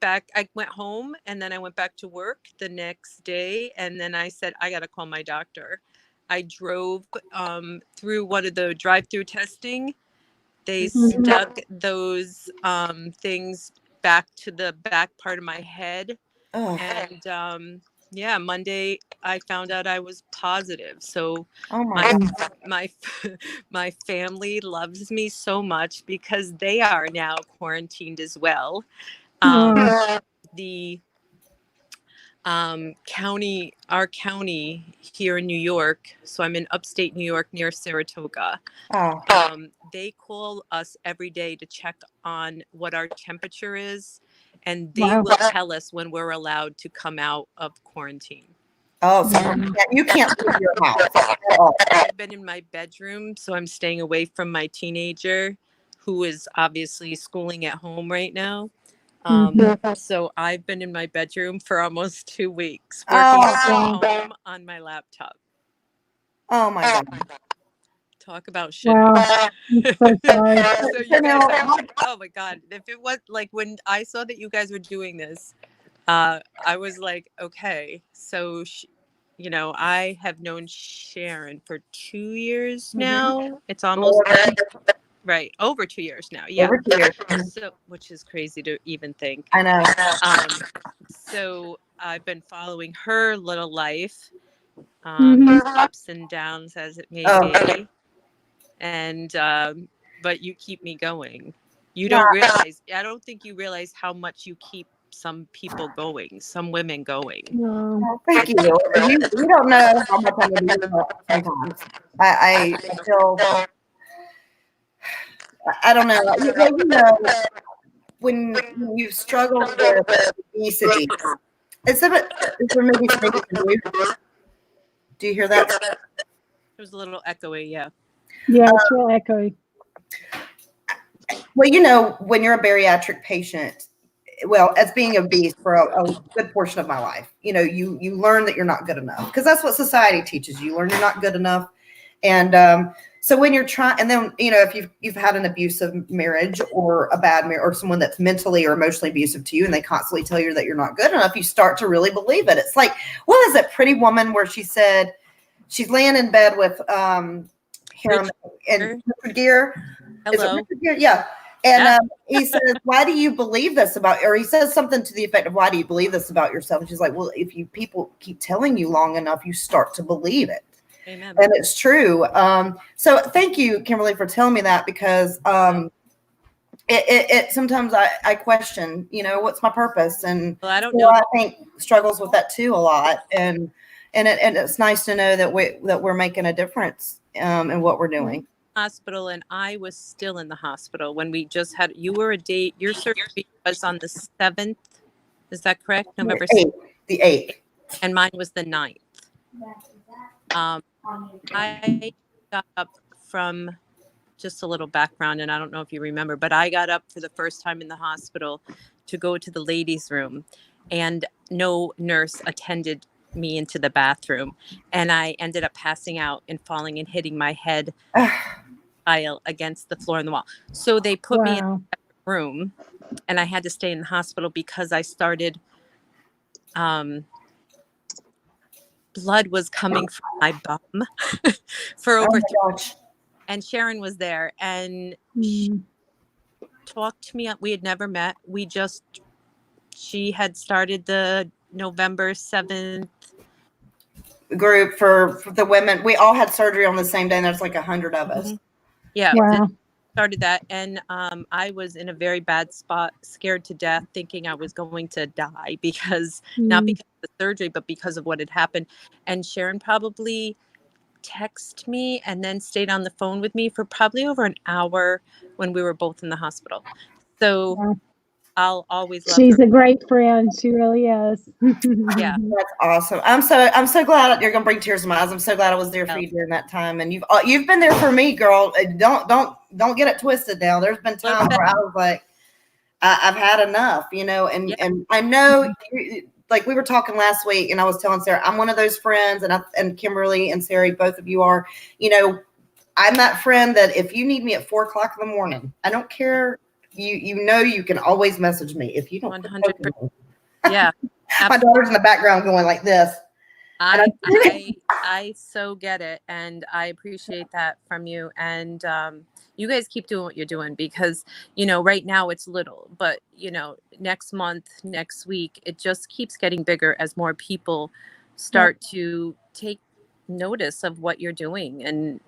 home and then I went back to work the next day. And then I said, I got to call my doctor. I drove through one of the drive-through testing. They stuck those things back to the back part of my head. And Monday I found out I was positive. So my family loves me so much because they are now quarantined as well. The our county here in New York, so I'm in upstate New York near Saratoga. They call us every day to check on what our temperature is, and they will tell us when we're allowed to come out of quarantine. Oh, so you can't leave your house at all. I've been in my bedroom, so I'm staying away from my teenager, who is obviously schooling at home right now. So I've been in my bedroom for almost 2 weeks, working from home on my laptop. Oh my God. Talk about shitty. Wow. I'm so sorry. So you guys, oh my God. If it was like when I saw that you guys were doing this, I was like, okay, so, I have known Sharon for 2 years now. It's almost over 2 years now. Yeah. Over 2 years. So, which is crazy to even think. I know. So I've been following her little life, ups and downs as it may be. And, but you keep me going. You don't realize, I don't think you realize how much you keep some people going, some women going. Well, thank you. You don't know how much I need to sometimes. I feel I don't know. You know, when you've struggled with obesity, is there maybe something you can do? Do you hear that? It was a little echoey, yeah. Yeah, it's real echoey. Well, you know, when you're a bariatric patient, well, as being obese for a good portion of my life, you know, you learn that you're not good enough because that's what society teaches you. You learn you're not good enough. And so when you're trying, and then, you know, if you've had an abusive marriage or a bad marriage or someone that's mentally or emotionally abusive to you and they constantly tell you that you're not good enough, you start to really believe it. It's like, what is it, Pretty Woman, where she said she's laying in bed with him and Richard Gere. Is it Hello. Richard Gere? Yeah. And he says, why do you believe this about, or he says something to the effect of, why do you believe this about yourself? And she's like, well, if people keep telling you long enough, you start to believe it. Amen. And it's true. So thank you, Kimberly, for telling me that, because it sometimes I question, you know, what's my purpose? And Well, I don't know. I think struggles with that too a lot. And it's nice to know that we're making a difference in what we're doing. Hospital, and I was still in the hospital when we just had, you were a date, your surgery was on the 7th. Is that correct? November 8th, the 8th. And mine was the 9th. I got up from, just a little background, and I don't know if you remember, but I got up for the first time in the hospital to go to the ladies' room, and no nurse attended me into the bathroom, and I ended up passing out and falling and hitting my head aisle against the floor and the wall. So they put me in a room, and I had to stay in the hospital because I started blood was coming from my bum for over 3 months. And Sharon was there, and she talked to me. We had never met. She had started the November 7th group for the women. We all had surgery on the same day, and there's like 100 of us. Yeah. Wow. Started that, and I was in a very bad spot, scared to death, thinking I was going to die because not because of the surgery, but because of what had happened. And Sharon probably texted me and then stayed on the phone with me for probably over an hour when we were both in the hospital. So Wow. I'll always love She's her. a great friend. She really is. Yeah. That's awesome. I'm so glad you're gonna bring tears to my eyes. I'm so glad I was there for you during that time, and you've been there for me, girl. Don't get it twisted now. There's been times where I was like, I've had enough, you know, and I know, like we were talking last week, and I was telling Sarah, I'm one of those friends, and Kimberly and Sarah, both of you are, you know, I'm that friend that if you need me at 4:00 in the morning, I don't care. You know, you can always message me if you don't. 100%. Yeah. My daughter's in the background going like this. I so get it, and I appreciate that from you. And you guys keep doing what you're doing, because you know right now it's little, but you know next month, next week, it just keeps getting bigger as more people start to take notice of what you're doing. And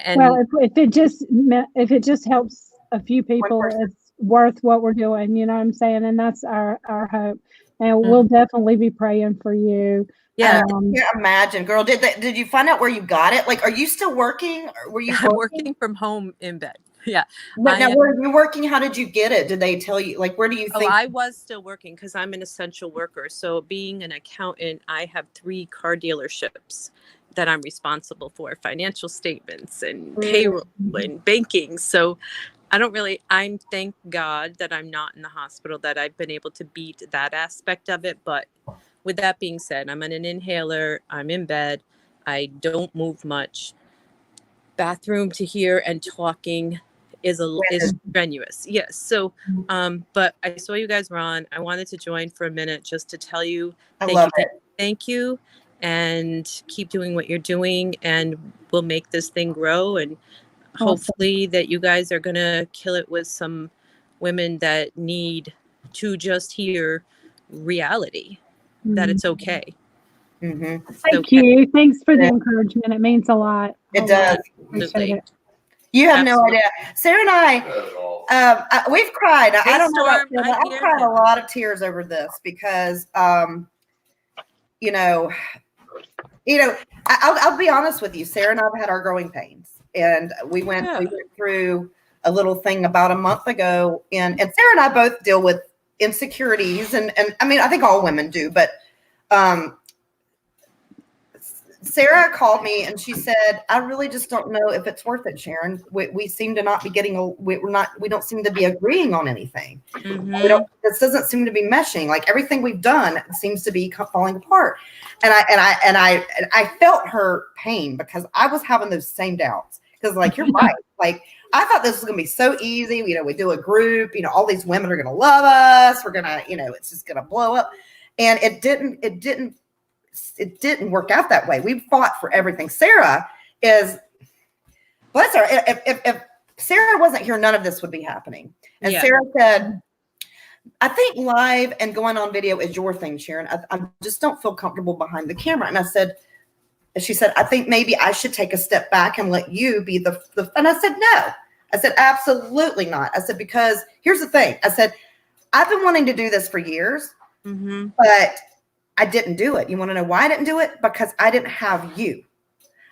and well, if it just helps a few people, it's worth what we're doing. You know what I'm saying? And that's our hope. And we'll definitely be praying for you. Yeah, I can't imagine, girl. Did you find out where you got it? Like, are you still working? Or were you working from home in bed? Yeah. But now, were you working? How did you get it? Did they tell you? Like, where do you think? Oh, I was still working because I'm an essential worker. So being an accountant, I have 3 car dealerships that I'm responsible for, financial statements and payroll and banking. So I'm thank God that I'm not in the hospital, that I've been able to beat that aspect of it. But with that being said, I'm on an inhaler, I'm in bed, I don't move much. Bathroom to here and talking is strenuous. Yes. So, but I saw you guys were on. I wanted to join for a minute just to tell you, thank you, and keep doing what you're doing, and we'll make this thing grow. And hopefully that you guys are going to kill it with some women that need to just hear reality, that it's okay. Thank you. Thanks for the encouragement. It means a lot. It does. Appreciate it. You have no idea. Sarah and I, we've cried. I don't know about you, but I've cried a lot of tears over this because, you know, I'll be honest with you. Sarah and I've had our growing pains, and we went through a little thing about a month ago, and Sarah and I both deal with insecurities, and I mean, I think all women do, but Sarah called me and she said, I really just don't know if it's worth it, Sharon. We seem to not be getting, we don't seem to be agreeing on anything. This doesn't seem to be meshing. Like everything we've done seems to be falling apart. And I felt her pain because I was having those same doubts. Because like, you're right. Like I thought this was going to be so easy. You know, we do a group, you know, all these women are going to love us. We're going to, you know, it's just going to blow up. And it didn't work out that way. We fought for everything. Sarah is, bless her. If Sarah wasn't here, none of this would be happening. And Sarah said, I think live and going on video is your thing, Sharon. I just don't feel comfortable behind the camera. And she said, I think maybe I should take a step back and let you be the and I said, no. I said, absolutely not. I said, because here's the thing. I said, I've been wanting to do this for years, but I didn't do it. You want to know why I didn't do it? Because I didn't have you.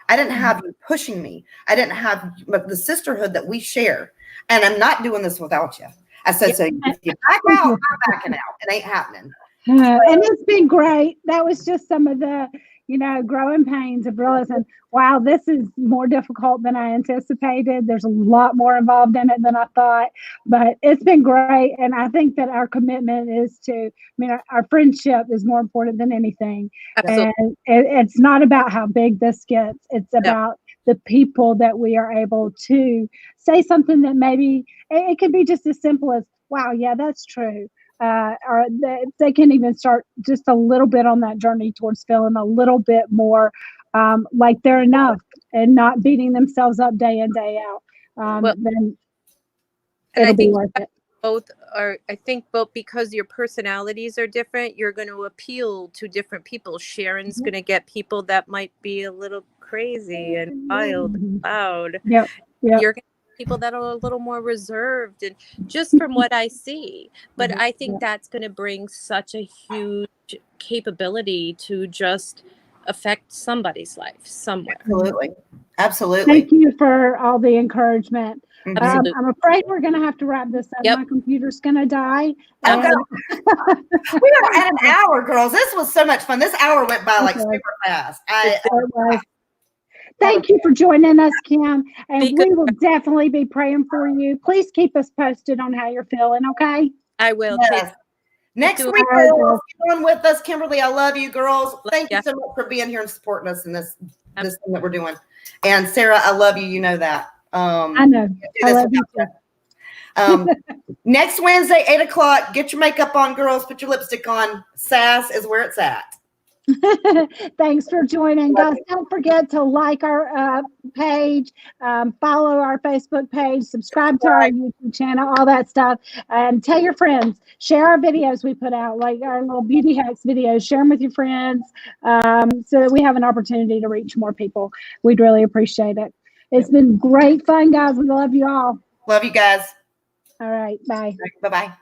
I didn't have you pushing me. I didn't have the sisterhood that we share. And I'm not doing this without you. I said, so if you back out, I'm backing out. It ain't happening. And it's been great. That was just some of the, you know, growing pains of realizing, wow, this is more difficult than I anticipated. There's a lot more involved in it than I thought, but it's been great. And I think that our commitment is to, I mean, our friendship is more important than anything. Absolutely. And it's not about how big this gets. It's about the people that we are able to say something that maybe it could be just as simple as, wow, yeah, that's true. Or they can even start just a little bit on that journey towards feeling a little bit more like they're enough and not beating themselves up day in, day out. Then it'll be worth it. I think both because your personalities are different, you're going to appeal to different people. Sharon's going to get people that might be a little crazy and wild and loud. Yep. You're going to get people that are a little more reserved, and just from what I see. But I think that's going to bring such a huge capability to just affect somebody's life somewhere. Absolutely. Thank you for all the encouragement. Absolutely. I'm afraid we're going to have to wrap this up. My computer's going to die. We were at an hour, girls. This was so much fun. This hour went by like super fast. Thank you for joining us, Kim. And we will definitely be praying for you. Please keep us posted on how you're feeling, okay? I will. Yes. Next week, girls, keep on with us. Kimberly, I love you, girls. Thank you so much for being here and supporting us in this thing that we're doing. And Sarah, I love you. You know that. I know. I love you too. Next Wednesday, 8:00. Get your makeup on, girls. Put your lipstick on. Sass is where it's at. Thanks for joining, guys. Don't forget to like our page, follow our Facebook page, subscribe to our YouTube channel, all that stuff, and tell your friends. Share our videos we put out, like our little beauty hacks videos. Share them with your friends so that we have an opportunity to reach more people. We'd really appreciate it. It's been great fun, guys. We love you all. Love you guys. All right. Bye. Bye-bye.